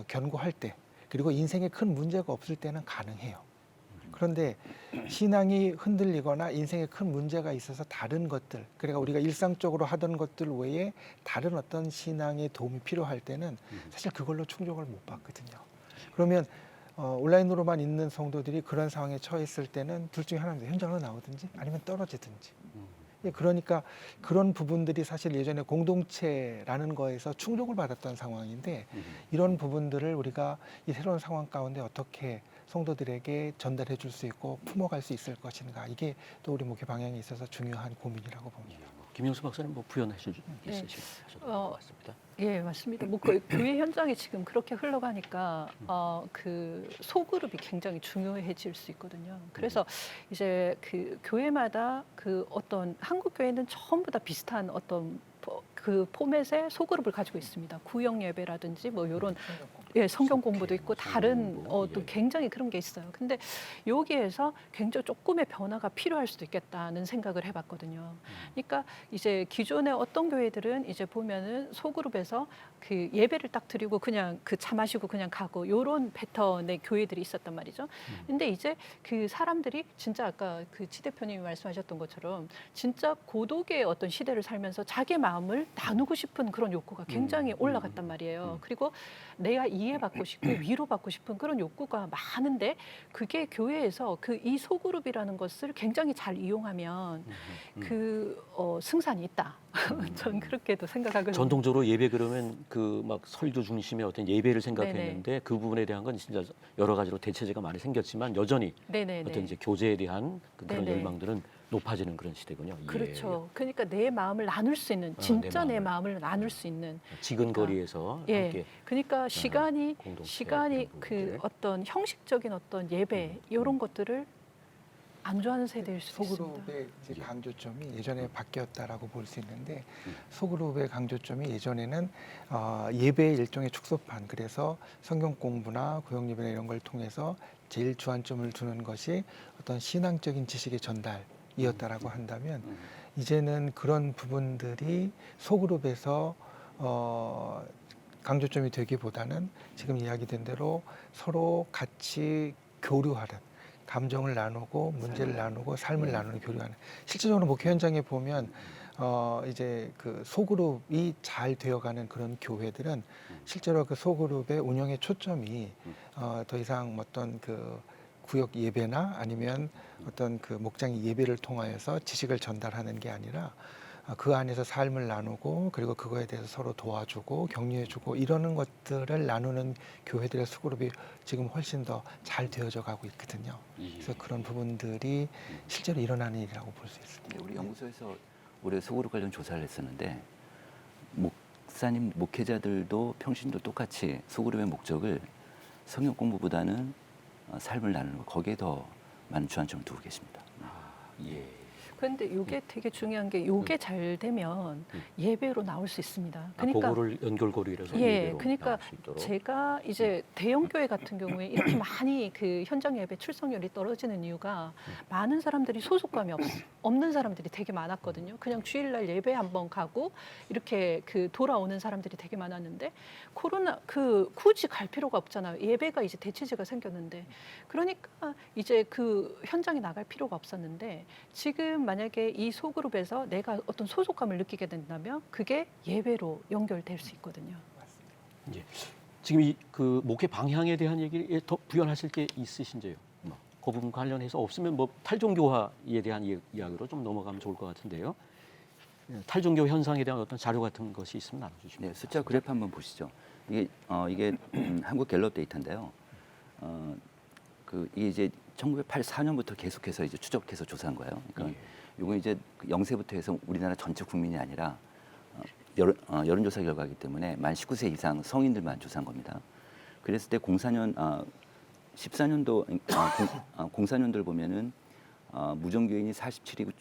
견고할 때, 그리고 인생에 큰 문제가 없을 때는 가능해요. 그런데 신앙이 흔들리거나 인생에 큰 문제가 있어서 다른 것들, 그러니까 우리가 일상적으로 하던 것들 외에 다른 어떤 신앙의 도움이 필요할 때는 사실 그걸로 충족을 못 받거든요. 그러면 온라인으로만 있는 성도들이 그런 상황에 처했을 때는 둘 중에 하나입니다. 현장으로 나오든지 아니면 떨어지든지. 그러니까 그런 부분들이 사실 예전에 공동체라는 거에서 충족을 받았던 상황인데, 이런 부분들을 우리가 이 새로운 상황 가운데 어떻게 성도들에게 전달해 줄 수 있고 품어갈 수 있을 것인가, 이게 또 우리 목회 방향에 있어서 중요한 고민이라고 봅니다. 김영수 박사님 뭐 부연하실 수 네. 있으실 것 같습니다. 예, 맞습니다. 뭐 교회 현장이 지금 그렇게 흘러가니까 그 소그룹이 굉장히 중요해질 수 있거든요. 그래서 이제 그 교회마다 그 어떤 한국 교회는 전부 다 비슷한 어떤 그 포맷의 소그룹을 가지고 있습니다. 구역 예배라든지 뭐 이런 성경 공부도 있고 다른 또 굉장히 그런 게 있어요. 근데 여기에서 굉장히 조금의 변화가 필요할 수도 있겠다는 생각을 해봤거든요. 그러니까 이제 기존의 어떤 교회들은 이제 보면은 소그룹에서 그 예배를 딱 드리고 그냥 그 차 마시고 그냥 가고 요런 패턴의 교회들이 있었단 말이죠. 근데 이제 그 사람들이 진짜 아까 그 치 대표님이 말씀하셨던 것처럼 진짜 고독의 어떤 시대를 살면서 자기 마음을 나누고 싶은 그런 욕구가 굉장히 올라갔단 말이에요. 그리고 내가 이해받고 싶고 위로받고 싶은 그런 욕구가 많은데, 그게 교회에서 그 이 소그룹이라는 것을 굉장히 잘 이용하면 승산이 있다. 전 그렇게도 생각하거든요. 전통적으로 예배 그러면 그 막 설교 중심의 어떤 예배를 생각했는데 그 부분에 대한 건 진짜 여러 가지로 대체제가 많이 생겼지만 여전히 어떤 이제 교제에 대한 그런 열망들은 높아지는 그런 시대군요. 그렇죠. 그러니까 내 마음을 나눌 수 있는, 진짜 내 마음을 나눌 수 있는 지근거리에서 함께. 그러니까 시간이 공동체, 그 어떤 형식적인 어떤 예배 이런 것들을 안 좋아하는 세대일 수도 있습니다. 소그룹의 이제 강조점이 예전에 바뀌었다라고 볼 수 있는데, 소그룹의 강조점이 예전에는 예배의 일종의 축소판, 그래서 성경 공부나 구역 예배나 이런 걸 통해서 제일 주안점을 두는 것이 어떤 신앙적인 지식의 전달이었다라고 한다면, 이제는 그런 부분들이 소그룹에서 강조점이 되기보다는 지금 이야기된 대로 서로 같이 교류하는, 감정을 나누고 문제를 나누고 삶을 나누는 교류하는, 실제적으로 목회 현장에 보면 이제 그 소그룹이 잘 되어가는 그런 교회들은 실제로 그 소그룹의 운영의 초점이 더 이상 어떤 그 구역 예배나 아니면 어떤 그 목장의 예배를 통하여서 지식을 전달하는 게 아니라 그 안에서 삶을 나누고 그리고 그거에 대해서 서로 도와주고 격려해주고 이러는 것들을 나누는 교회들의 소그룹이 지금 훨씬 더 잘 되어져 가고 있거든요. 그래서 그런 부분들이 실제로 일어나는 일이라고 볼 수 있습니다. 우리 연구소에서 올해 소그룹 관련 조사를 했었는데 목사님, 목회자들도 평신도 똑같이 소그룹의 목적을 성경 공부보다는 삶을 나누는 것, 거기에 더 많은 주안점을 두고 계십니다. 예. 그런데 이게 되게 중요한 게 이게 잘 되면 예배로 나올 수 있습니다. 그거를 연결고리해서 예, 예배로 그러니까 나올 수 있도록. 제가 이제 대형 교회 같은 경우에 이렇게 많이 그 현장 예배 출석률이 떨어지는 이유가 많은 사람들이 소속감이 없는 사람들이 되게 많았거든요. 그냥 주일날 예배 한번 가고 이렇게 그 돌아오는 사람들이 되게 많았는데 코로나 그 굳이 갈 필요가 없잖아요. 예배가 이제 대체제가 생겼는데 그러니까 이제 그 현장에 나갈 필요가 없었는데 지금 만약에 이 소그룹에서 내가 어떤 소속감을 느끼게 된다면 그게 예배로 연결될 수 있거든요. 예. 지금 이 그 목회 방향에 대한 얘기를 더 부연하실 게 있으신지요? 그 부분 관련해서 없으면 뭐 탈종교화에 대한 이야기로 좀 넘어가면 좋을 것 같은데요. 탈종교 현상에 대한 어떤 자료 같은 것이 있으면 나눠주시면. 네, 숫자 그래프 한번 보시죠. 이게 한국 갤럽 데이터인데요. 이게 이제 1984년부터 계속해서 이제 추적해서 조사한 거예요. 그러니까 이건 이제 0세부터 해서 우리나라 전체 국민이 아니라 여론조사 결과이기 때문에 만 19세 이상 성인들만 조사한 겁니다. 그랬을 때 04년도를 보면은 무종교인이 47이고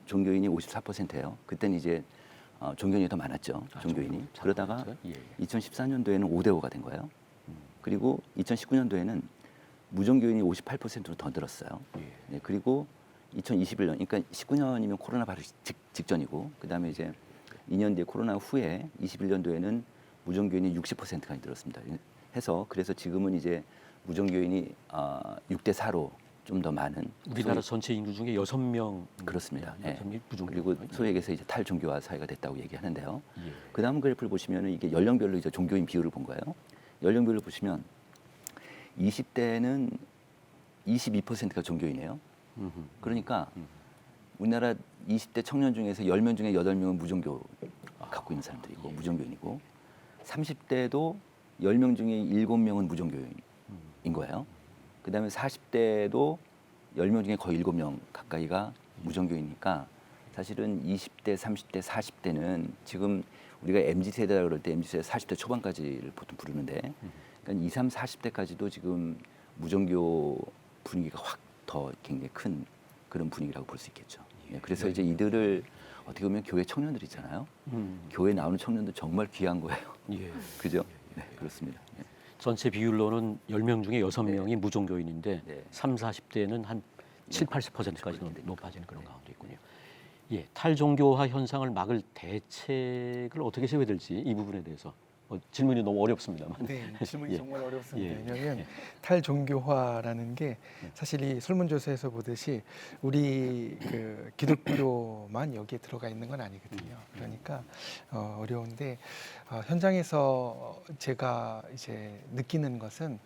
종교인이 54%예요. 그때는 이제 종교인이 더 많았죠. 종교인이. 그러다가 2014년도에는 5대5가 된 거예요. 그리고 2019년도에는 무종교인이 58%로 더 늘었어요. 네, 그리고 2021년, 그러니까 19년이면 코로나 바로 직전이고, 그 다음에 이제 2년 뒤에 코로나 후에 21년도에는 무종교인이 60%까지 늘었습니다. 그래서 지금은 이제 무종교인이 6대4로 좀 더 많은 우리나라 전체 인구 중에 6명 그렇습니다. 네. 그리고 소위 얘기해서 이제 탈종교화 사회가 됐다고 얘기하는데요. 예. 그 다음 그래프를 보시면은 이게 연령별로 이제 종교인 비율을 본 거예요. 연령별로 보시면 20대는 22%가 종교인이에요. 그러니까 우리나라 20대 청년 중에서 10명 중에 8명은 무종교 갖고 있는 사람들이고 무종교인이고 30대도 10명 중에 7명은 무종교인인 거예요. 그다음에 40대도 10명 중에 거의 7명 가까이가 무종교이니까 사실은 20대, 30대, 40대는 지금 우리가 MZ세대라고 그럴 때 MZ세대 40대 초반까지를 보통 부르는데 그러니까 20, 30, 40대까지도 지금 무종교 분위기가 확 더 굉장히 큰 그런 분위기라고 볼 수 있겠죠. 그래서 이제 이들을 어떻게 보면 교회 청년들 있잖아요. 교회 나오는 청년들 정말 귀한 거예요. 예. 그죠? 네, 그렇습니다. 예. 전체 비율로는 10명 중에 6명이 무종교인인데 네. 30, 40대는 한 7, 80%까지 높아지는 그런 가운데 있군요. 예, 탈종교화 현상을 막을 대책을 어떻게 세워야 될지 이 부분에 대해서 질문이 너무 어렵습니다만. 네, 질문이 예. 정말 어렵습니다. 예. 왜냐하면 예. 탈종교화라는 게 사실 이 설문조사에서 보듯이 우리 그 기독교만 여기에 들어가 있는 건 아니거든요. 그러니까 어려운데 현장에서 제가 이제 느끼는 것은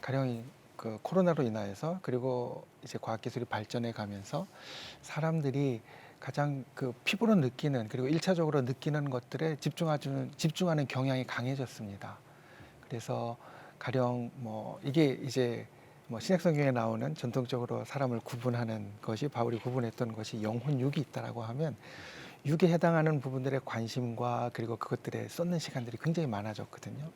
가령 그 코로나로 인하여서 그리고 이제 과학기술이 발전해 가면서 사람들이 가장 그 피부로 느끼는 그리고 1차적으로 느끼는 것들에 집중하는 경향이 강해졌습니다. 그래서 가령 뭐 이게 이제 뭐 신약성경에 나오는 전통적으로 사람을 구분하는 것이 바울이 구분했던 것이 영혼 육이 있다라고 하면 육에 해당하는 부분들의 관심과 그리고 그것들에 쏟는 시간들이 굉장히 많아졌거든요.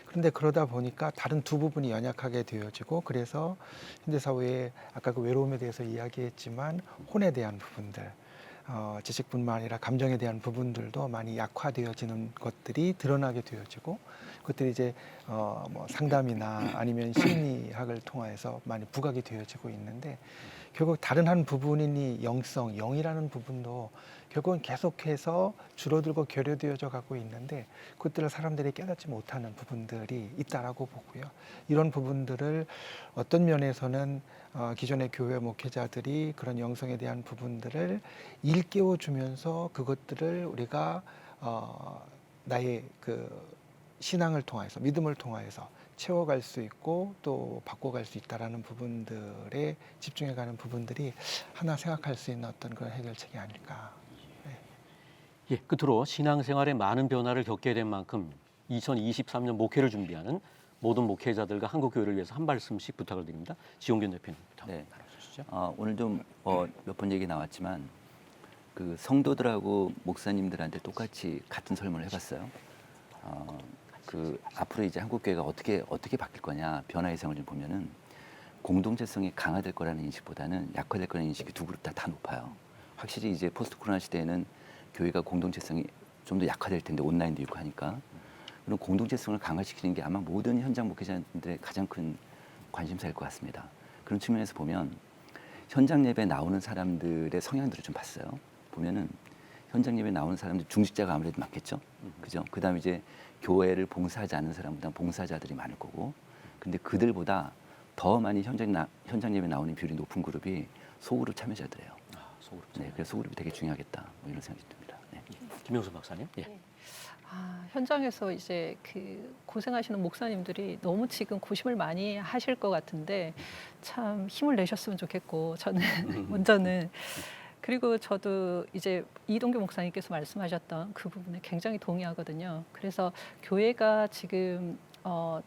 그런데 그러다 보니까 다른 두 부분이 연약하게 되어지고 그래서 현대사회에 아까 그 외로움에 대해서 이야기했지만 혼에 대한 부분들 지식뿐만 아니라 감정에 대한 부분들도 많이 약화되어지는 것들이 드러나게 되어지고 그것들이 이제 뭐 상담이나 아니면 심리학을 통해서 많이 부각이 되어지고 있는데 결국 다른 한 부분인 이 영성, 영이라는 부분도 결국은 계속해서 줄어들고 결여되어져 가고 있는데 그것들을 사람들이 깨닫지 못하는 부분들이 있다라고 보고요. 이런 부분들을 어떤 면에서는 기존의 교회 목회자들이 그런 영성에 대한 부분들을 일깨워 주면서 그것들을 우리가 나의 그 신앙을 통해서 믿음을 통해서 채워갈 수 있고 또 바꿔갈 수 있다라는 부분들에 집중해가는 부분들이 하나 생각할 수 있는 어떤 그런 해결책이 아닐까. 예, 끝으로 신앙생활에 많은 변화를 겪게 된 만큼 2023년 목회를 준비하는 모든 목회자들과 한국교회를 위해서 한 말씀씩 부탁을 드립니다. 지용균 대표님부터 네. 나눠주시죠. 오늘 좀 몇 번 얘기 나왔지만 그 성도들하고 목사님들한테 똑같이 같은 설문을 해봤어요. 그 앞으로 이제 한국교회가 어떻게 바뀔 거냐 변화 예상을 좀 보면은 공동체성이 강화될 거라는 인식보다는 약화될 거라는 인식이 두 그룹 다 높아요. 확실히 이제 포스트 코로나 시대에는 교회가 공동체성이 좀 더 약화될 텐데 온라인도 있고 하니까 그런 공동체성을 강화시키는 게 아마 모든 현장 목회자들의 가장 큰 관심사일 것 같습니다. 그런 측면에서 보면 현장 예배 나오는 사람들의 성향들을 좀 봤어요. 보면은 현장 예배 나오는 사람들 중직자가 아무래도 많겠죠. 그죠? 그다음에 이제 교회를 봉사하지 않는 사람보다 봉사자들이 많을 거고, 근데 그들보다 더 많이 현장 예배 나오는 비율이 높은 그룹이 소그룹 참여자들이에요. 소그룹. 네, 그래서 소그룹이 되게 중요하겠다. 뭐 이런 생각이 듭니다. 네. 김영수 박사님. 예. 현장에서 이제 그 고생하시는 목사님들이 너무 지금 고심을 많이 하실 것 같은데 참 힘을 내셨으면 좋겠고 저는 먼저는 그리고 저도 이제 이동규 목사님께서 말씀하셨던 그 부분에 굉장히 동의하거든요. 그래서 교회가 지금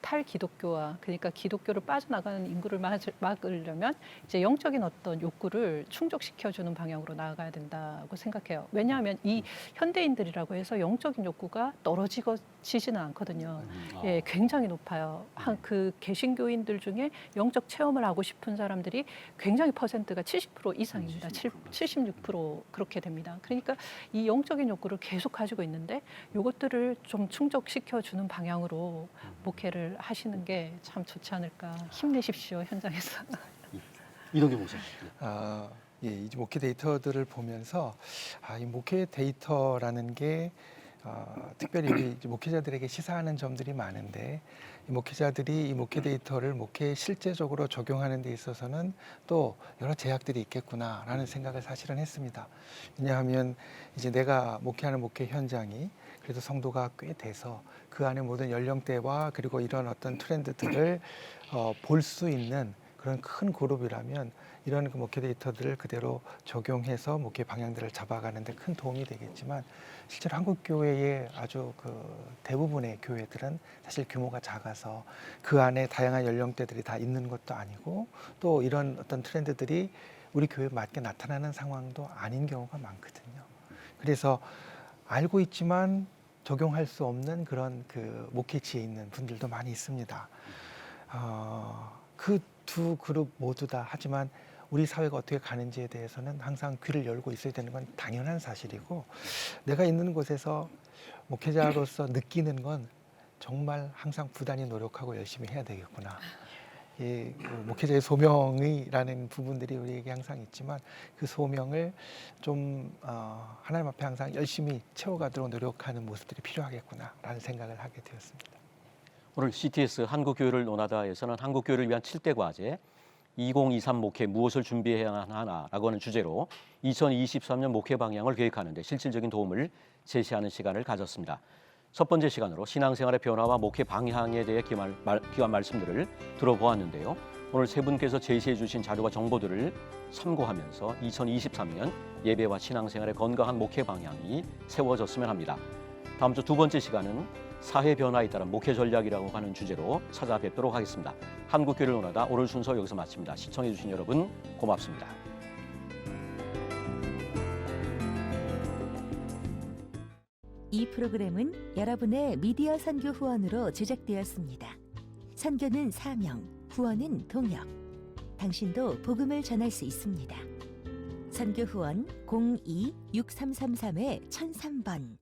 탈기독교와 그러니까 기독교를 빠져나가는 인구를 막으려면 이제 영적인 어떤 욕구를 충족시켜주는 방향으로 나아가야 된다고 생각해요. 왜냐하면 이 현대인들이라고 해서 영적인 욕구가 떨어지지는 않거든요. 예, 굉장히 높아요. 그 개신교인들 중에 영적 체험을 하고 싶은 사람들이 굉장히 퍼센트가 70% 이상입니다. 76% 그렇게 됩니다. 그러니까 이 영적인 욕구를 계속 가지고 있는데 이것들을 좀 충족시켜주는 방향으로 목회를 하시는 게 참 좋지 않을까. 힘내십시오, 현장에서. 이동규 목사님. 예, 이 목회 데이터들을 보면서 이 목회 데이터라는 게 특별히 우리 이제 목회자들에게 시사하는 점들이 많은데 이 목회자들이 이 목회 데이터를 목회에 실제적으로 적용하는 데 있어서는 또 여러 제약들이 있겠구나라는 생각을 사실은 했습니다. 왜냐하면 이제 내가 목회하는 목회 현장이 그래도 성도가 꽤 돼서 그 안에 모든 연령대와 그리고 이런 어떤 트렌드들을 볼 수 있는 그런 큰 그룹이라면 이런 그 목회 데이터들을 그대로 적용해서 목회 방향들을 잡아가는 데 큰 도움이 되겠지만 실제로 한국 교회의 아주 그 대부분의 교회들은 사실 규모가 작아서 그 안에 다양한 연령대들이 다 있는 것도 아니고 또 이런 어떤 트렌드들이 우리 교회에 맞게 나타나는 상황도 아닌 경우가 많거든요. 그래서 알고 있지만 적용할 수 없는 그런 그 목회지에 있는 분들도 많이 있습니다. 그 두 그룹 모두 다 하지만 우리 사회가 어떻게 가는지에 대해서는 항상 귀를 열고 있어야 되는 건 당연한 사실이고 내가 있는 곳에서 목회자로서 느끼는 건 정말 항상 부단히 노력하고 열심히 해야 되겠구나. 그 목회자의 소명이라는 부분들이 우리에게 항상 있지만 그 소명을 좀 하나님 앞에 항상 열심히 채워가도록 노력하는 모습들이 필요하겠구나라는 생각을 하게 되었습니다. 오늘 CTS 한국교회를 논하다에서는 한국교회를 위한 7대 과제 2023 목회 무엇을 준비해야 하나라고 하는 주제로 2023년 목회 방향을 계획하는 데 실질적인 도움을 제시하는 시간을 가졌습니다. 첫 번째 시간으로 신앙생활의 변화와 목회 방향에 대해 귀한 말씀들을 들어보았는데요. 오늘 세 분께서 제시해 주신 자료와 정보들을 참고하면서 2023년 예배와 신앙생활의 건강한 목회 방향이 세워졌으면 합니다. 다음 주 두 번째 시간은 사회 변화에 따른 목회 전략이라고 하는 주제로 찾아뵙도록 하겠습니다. 한국교회를 논하다 오늘 순서 여기서 마칩니다. 시청해 주신 여러분 고맙습니다. 이 프로그램은 여러분의 미디어 선교 후원으로 제작되었습니다. 선교는 사명, 후원은 동역. 당신도 복음을 전할 수 있습니다. 선교 후원 02-6333-1003번